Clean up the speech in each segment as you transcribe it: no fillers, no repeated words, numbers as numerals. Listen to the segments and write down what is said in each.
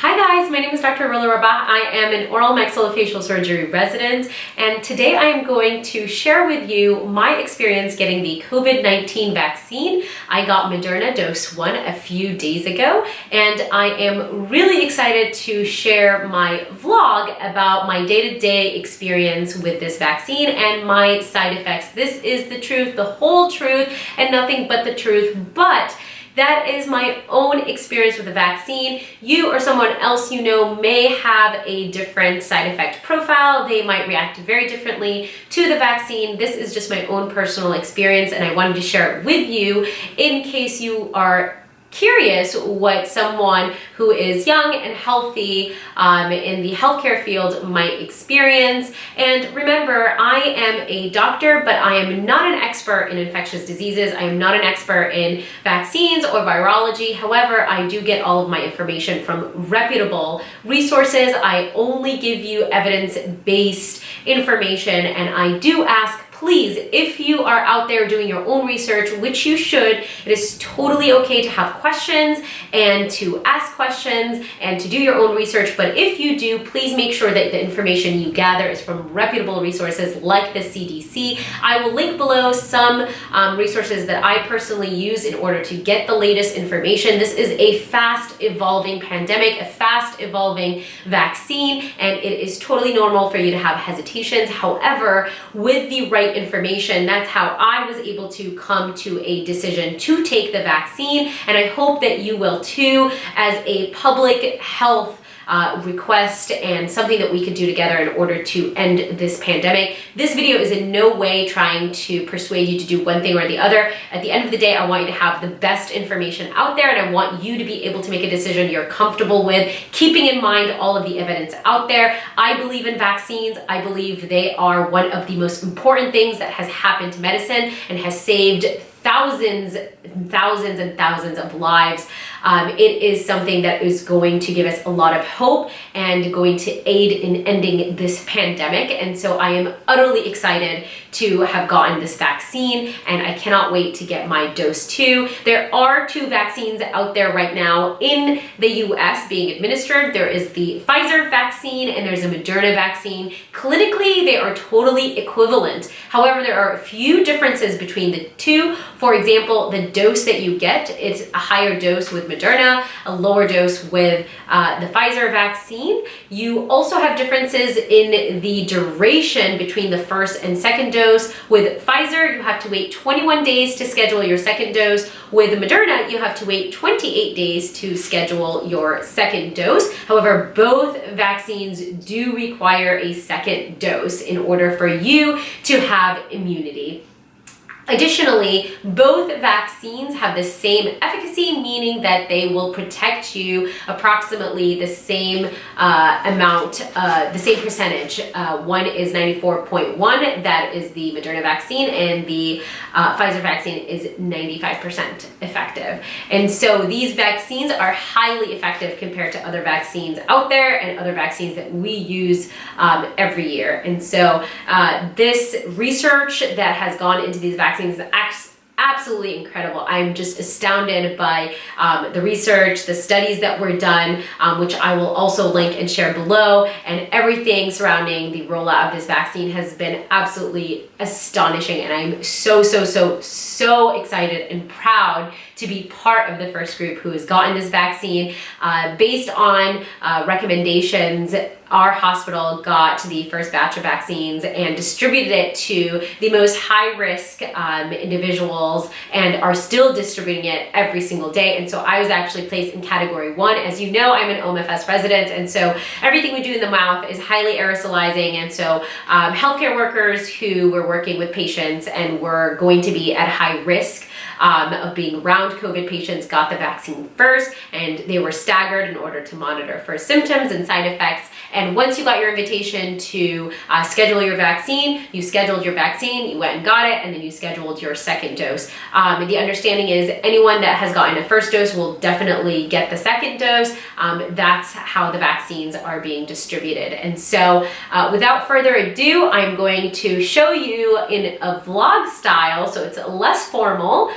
Hi guys, my name is Dr. Rilla Rabah. I am an oral maxillofacial surgery resident, and today I am going to share with you my experience getting the COVID-19 vaccine. I got Moderna dose 1 a few days ago, and I am really excited to share my vlog about my day-to-day experience with this vaccine and my side effects. This is the truth, the whole truth, and nothing but the truth, but that is my own experience with the vaccine. You or someone else you know may have a different side effect profile. They might react very differently to the vaccine. This is just my own personal experience, and I wanted to share it with you in case you are curious what someone who is young and healthy in the healthcare field might experience. And remember, I am a doctor, but I am not an expert in infectious diseases. I am not an expert in vaccines or virology. However, I do get all of my information from reputable resources. I only give you evidence-based information, and I do ask, please, if you are out there doing your own research, which you should, it is totally okay to have questions and to ask questions and to do your own research. But if you do, please make sure that the information you gather is from reputable resources like the CDC. I will link below some resources that I personally use in order to get the latest information. This is a fast evolving pandemic, a fast evolving vaccine, and it is totally normal for you to have hesitations. However, with the right information, that's how I was able to come to a decision to take the vaccine, and I hope that you will too, as a public health request and something that we could do together in order to end this pandemic. This video is in no way trying to persuade you to do one thing or the other. At the end of the day, I want you to have the best information out there, and I want you to be able to make a decision you're comfortable with, keeping in mind all of the evidence out there. I believe in vaccines. I believe they are one of the most important things that has happened to medicine and has saved thousands and thousands of lives. It is something that is going to give us a lot of hope and going to aid in ending this pandemic. And so I am utterly excited to have gotten this vaccine, and I cannot wait to get my dose 2. There are 2 vaccines out there right now in the US being administered. There is the Pfizer vaccine and there's a Moderna vaccine. Clinically, they are totally equivalent. However, there are a few differences between the two. For example, the dose that you get, it's a higher dose with Moderna, a lower dose with the Pfizer vaccine. You also have differences in the duration between the first and second dose. With Pfizer, you have to wait 21 days to schedule your second dose. With Moderna, you have to wait 28 days to schedule your second dose. However, both vaccines do require a second dose in order for you to have immunity. Additionally, both vaccines have the same efficacy, meaning that they will protect you approximately the same amount, the same percentage. One is 94.1, that is the Moderna vaccine, and the Pfizer vaccine is 95% effective. And so these vaccines are highly effective compared to other vaccines out there and other vaccines that we use every year. And so this research that has gone into these vaccines is absolutely incredible. I'm just astounded by the research, the studies that were done, which I will also link and share below, and everything surrounding the rollout of this vaccine has been absolutely astonishing, and I'm so excited and proud to be part of the first group who has gotten this vaccine. Based on recommendations, our hospital got the first batch of vaccines and distributed it to the most high-risk individuals, and are still distributing it every single day. And so I was actually placed in category 1. As you know, I'm an OMFS resident, and so everything we do in the mouth is highly aerosolizing. And so healthcare workers who were working with patients and were going to be at high risk of being around COVID patients got the vaccine first, and they were staggered in order to monitor for symptoms and side effects. And once you got your invitation to schedule your vaccine, you scheduled your vaccine, you went and got it, and then you scheduled your second dose. The understanding is anyone that has gotten a first dose will definitely get the second dose. That's how the vaccines are being distributed. And so without further ado, I'm going to show you in a vlog style, so it's less formal,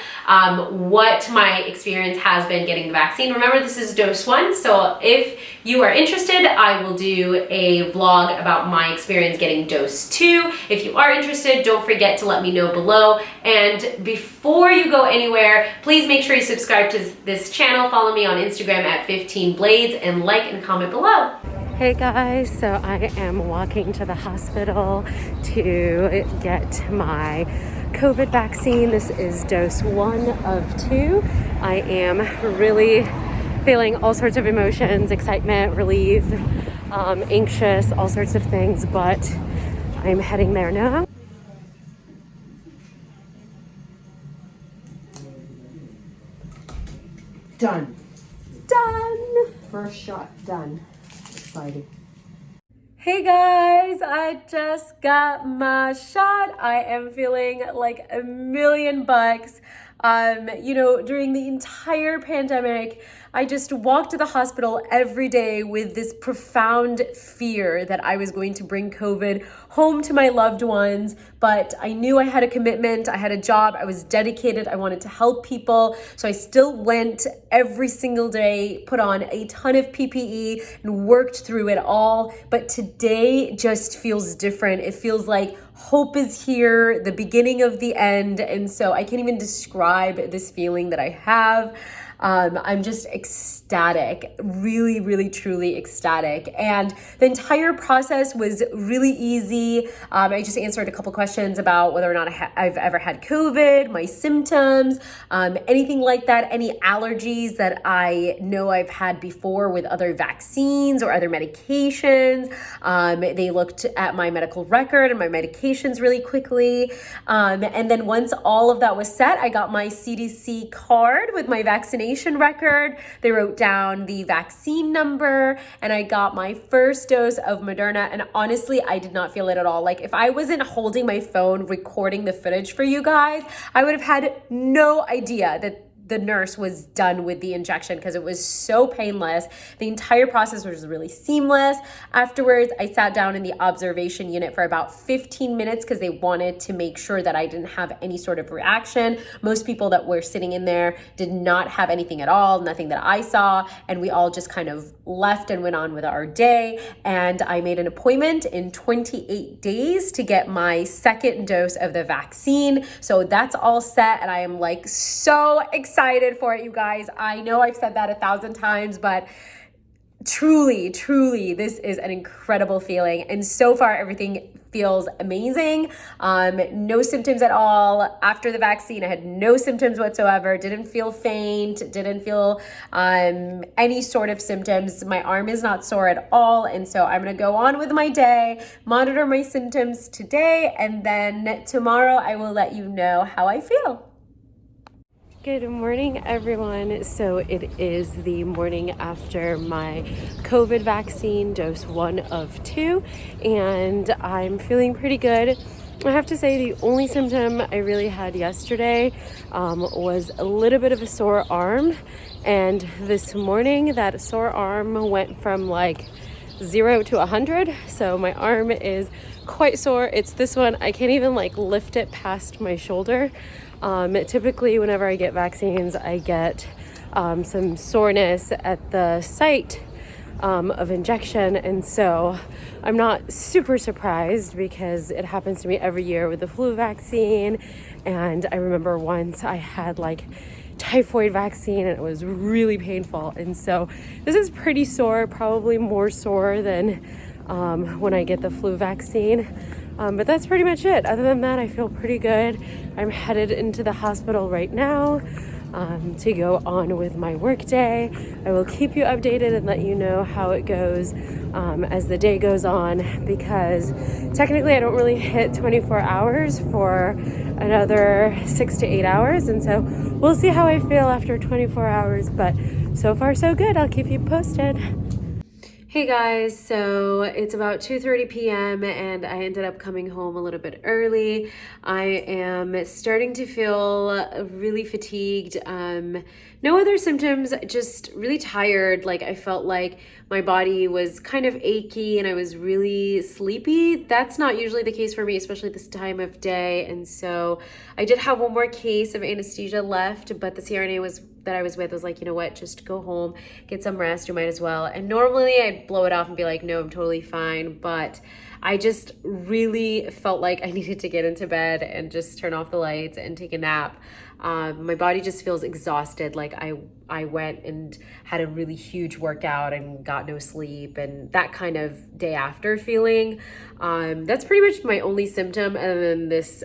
what my experience has been getting the vaccine. Remember, this is dose 1, so if you are interested, I will do a vlog about my experience getting dose 2. If you are interested, don't forget to let me know below. And before you go anywhere, please make sure you subscribe to this channel, follow me on Instagram at 15blades, and like and comment below. Hey guys, so I am walking to the hospital to get my COVID vaccine. This is dose 1 of 2. I am really feeling all sorts of emotions, excitement, relief, anxious, all sorts of things, but I'm heading there now. Done. Done! First shot done. Excited. Hey guys, I just got my shot. I am feeling like $1,000,000. You know, during the entire pandemic, I just walked to the hospital every day with this profound fear that I was going to bring COVID home to my loved ones, but I knew I had a commitment, I had a job, I was dedicated, I wanted to help people, so I still went every single day, put on a ton of PPE and worked through it all, but today just feels different. It feels like hope is here, the beginning of the end, and so I can't even describe this feeling that I have. I'm just ecstatic, really, really, truly ecstatic. And the entire process was really easy. I just answered a couple questions about whether or not I've ever had COVID, my symptoms, anything like that, any allergies that I know I've had before with other vaccines or other medications. They looked at my medical record and my medications really quickly. And then once all of that was set, I got my CDC card with my vaccination record. They wrote down the vaccine number, and I got my first dose of Moderna. And honestly, I did not feel it at all. Like, if I wasn't holding my phone recording the footage for you guys, I would have had no idea that the nurse was done with the injection because it was so painless. The entire process was really seamless. Afterwards, I sat down in the observation unit for about 15 minutes because they wanted to make sure that I didn't have any sort of reaction. Most people that were sitting in there did not have anything at all, nothing that I saw, and we all just kind of left and went on with our day. And I made an appointment in 28 days to get my second dose of the vaccine. So that's all set, and I am like so excited for it, you guys. I know I've said that 1,000 times, but truly, this is an incredible feeling. And so far, everything feels amazing. No symptoms at all. After the vaccine, I had no symptoms whatsoever. Didn't feel faint, didn't feel any sort of symptoms. My arm is not sore at all. And so I'm gonna go on with my day, monitor my symptoms today, and then tomorrow I will let you know how I feel. Good morning, everyone. So it is the morning after my COVID vaccine, dose 1 of 2, and I'm feeling pretty good. I have to say the only symptom I really had yesterday was a little bit of a sore arm, and this morning that sore arm went from like 0 to 100, so my arm is quite sore. It's this one, I can't even like lift it past my shoulder. Typically whenever I get vaccines, I get some soreness at the site of injection, and so I'm not super surprised because it happens to me every year with the flu vaccine. And I remember once I had like typhoid vaccine and it was really painful, and so this is pretty sore, probably more sore than when I get the flu vaccine. But that's pretty much it. Other than that, I feel pretty good. I'm headed into the hospital right now to go on with my work day. I will keep you updated and let you know how it goes as the day goes on, because technically I don't really hit 24 hours for another 6 to 8 hours, and so we'll see how I feel after 24 hours, but so far so good. I'll keep you posted. Hey guys, so it's about 2:30 p.m. and I ended up coming home a little bit early. I am starting to feel really fatigued, No other symptoms, just really tired. Like I felt like my body was kind of achy and I was really sleepy. That's not usually the case for me, especially this time of day. And so I did have one more case of anesthesia left, but the CRNA that I was with was like, you know what, just go home, get some rest, you might as well. And normally I'd blow it off and be like, no, I'm totally fine. But I just really felt like I needed to get into bed and just turn off the lights and take a nap. My body just feels exhausted. Like I went and had a really huge workout and got no sleep and that kind of day after feeling. That's pretty much my only symptom. And then this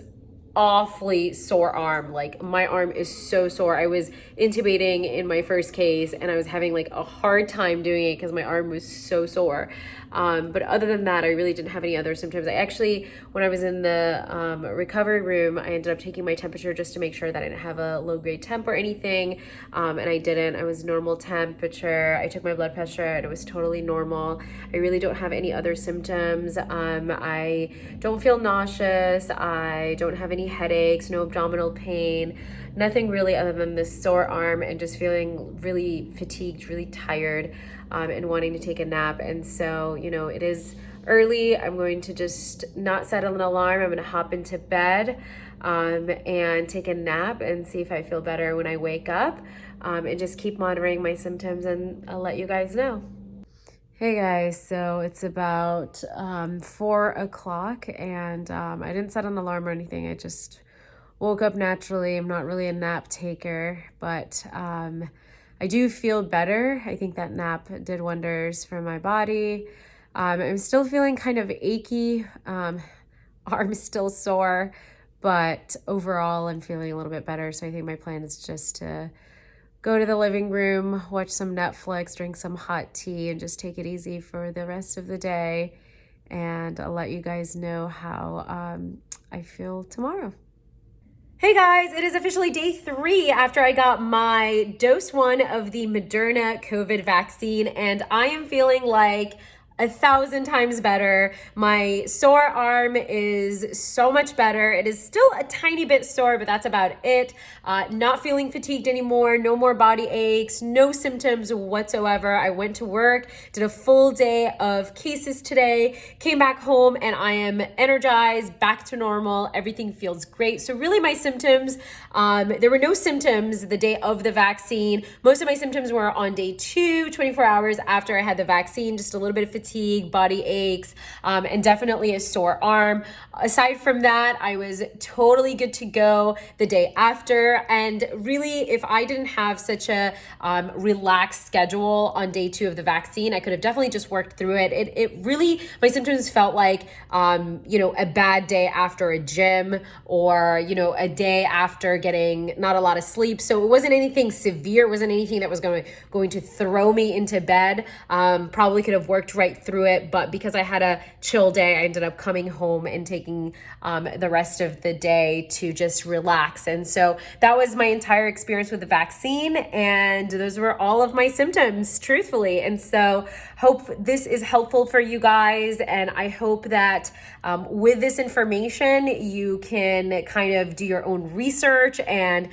awfully sore arm. Like my arm is so sore. I was intubating in my first case and I was having like a hard time doing it because my arm was so sore. But other than that, I really didn't have any other symptoms. I actually, when I was in the recovery room, I ended up taking my temperature just to make sure that I didn't have a low grade temp or anything. And I didn't. I was normal temperature. I took my blood pressure and it was totally normal. I really don't have any other symptoms. I don't feel nauseous. I don't have any headaches, no abdominal pain, nothing really other than this sore arm and just feeling really fatigued, really tired, and wanting to take a nap. And so, you know, it is early. I'm going to just not set an alarm. I'm going to hop into bed and take a nap and see if I feel better when I wake up, and just keep monitoring my symptoms, and I'll let you guys know. Hey guys, so it's about 4 o'clock and I didn't set an alarm or anything. I just woke up naturally. I'm not really a nap taker, but I do feel better. I think that nap did wonders for my body. I'm still feeling kind of achy, arm's still sore, but overall I'm feeling a little bit better. So I think my plan is just to go to the living room, watch some Netflix, drink some hot tea, and just take it easy for the rest of the day. And I'll let you guys know how I feel tomorrow. Hey guys, it is officially day 3 after I got my dose 1 of the Moderna COVID vaccine, and I am feeling like 1,000 times better. My sore arm is so much better. It is still a tiny bit sore, but that's about it. Not feeling fatigued anymore, no more body aches, no symptoms whatsoever. I went to work, did a full day of cases today, came back home, and I am energized, back to normal. Everything feels great. So really my symptoms, there were no symptoms the day of the vaccine. Most of my symptoms were on day 2, 24 hours after I had the vaccine, just a little bit of fatigue, body aches, and definitely a sore arm. Aside from that, I was totally good to go the day after. And really, if I didn't have such a relaxed schedule on day 2 of the vaccine, I could have definitely just worked through it. It really, my symptoms felt like, a bad day after a gym or, a day after getting not a lot of sleep. So it wasn't anything severe. It wasn't anything that was going to throw me into bed. Probably could have worked right through it, but because I had a chill day, I ended up coming home and taking the rest of the day to just relax. And so that was my entire experience with the vaccine, and those were all of my symptoms, truthfully. And so hope this is helpful for you guys, and I hope that with this information, you can kind of do your own research and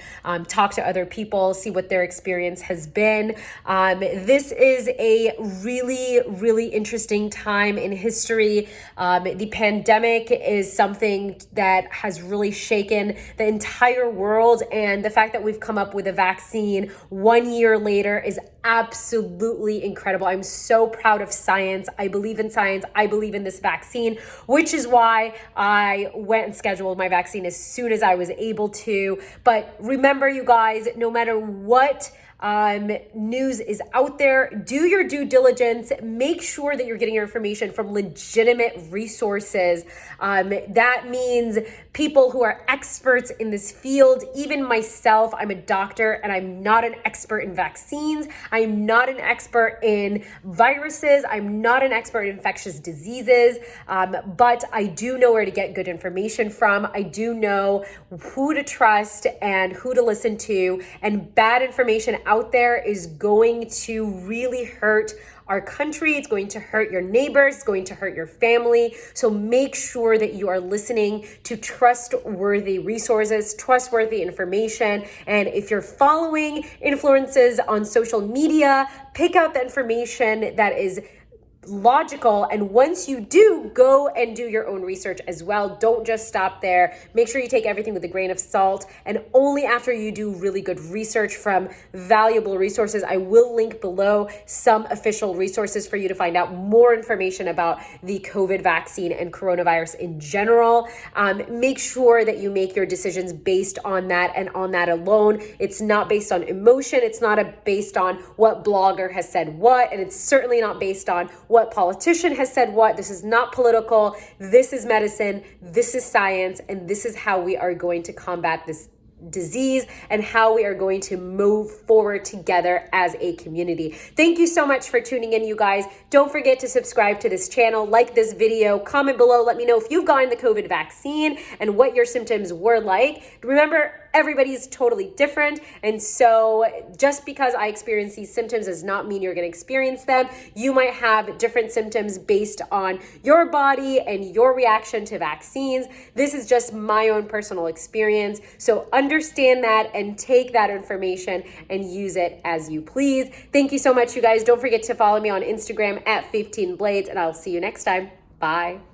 talk to other people, see what their experience has been. This is a really, really interesting time in history. The pandemic is something that has really shaken the entire world, and the fact that we've come up with a vaccine 1 year later is absolutely incredible. I'm so proud of science. I believe in science. I believe in this vaccine, which is why I went and scheduled my vaccine as soon as I was able to. But remember, you guys, no matter what news is out there, do your due diligence. Make sure that you're getting your information from legitimate resources. That means people who are experts in this field. Even myself, I'm a doctor and I'm not an expert in vaccines. I'm not an expert in viruses. I'm not an expert in infectious diseases, but I do know where to get good information from. I do know who to trust and who to listen to, and bad information out there is going to really hurt our country. It's going to hurt your neighbors. It's going to hurt your family. So make sure that you are listening to trustworthy resources, trustworthy information. And if you're following influences on social media, pick out the information that is logical, and once you do, go and do your own research as well. Don't just stop there. Make sure you take everything with a grain of salt, and only after you do really good research from valuable resources. I will link below some official resources for you to find out more information about the COVID vaccine and coronavirus in general. Make sure that you make your decisions based on that and on that alone. It's not based on emotion. It's not based on what blogger has said what, and it's certainly not based on what politician has said what. This is not political. This is medicine. This is science. And this is how we are going to combat this disease and how we are going to move forward together as a community. Thank you so much for tuning in, you guys. Don't forget to subscribe to this channel, like this video, comment below. Let me know if you've gotten the COVID vaccine and what your symptoms were like. Remember, everybody's totally different. And so just because I experience these symptoms does not mean you're going to experience them. You might have different symptoms based on your body and your reaction to vaccines. This is just my own personal experience. So understand that and take that information and use it as you please. Thank you so much, you guys. Don't forget to follow me on Instagram at 15blades, and I'll see you next time. Bye.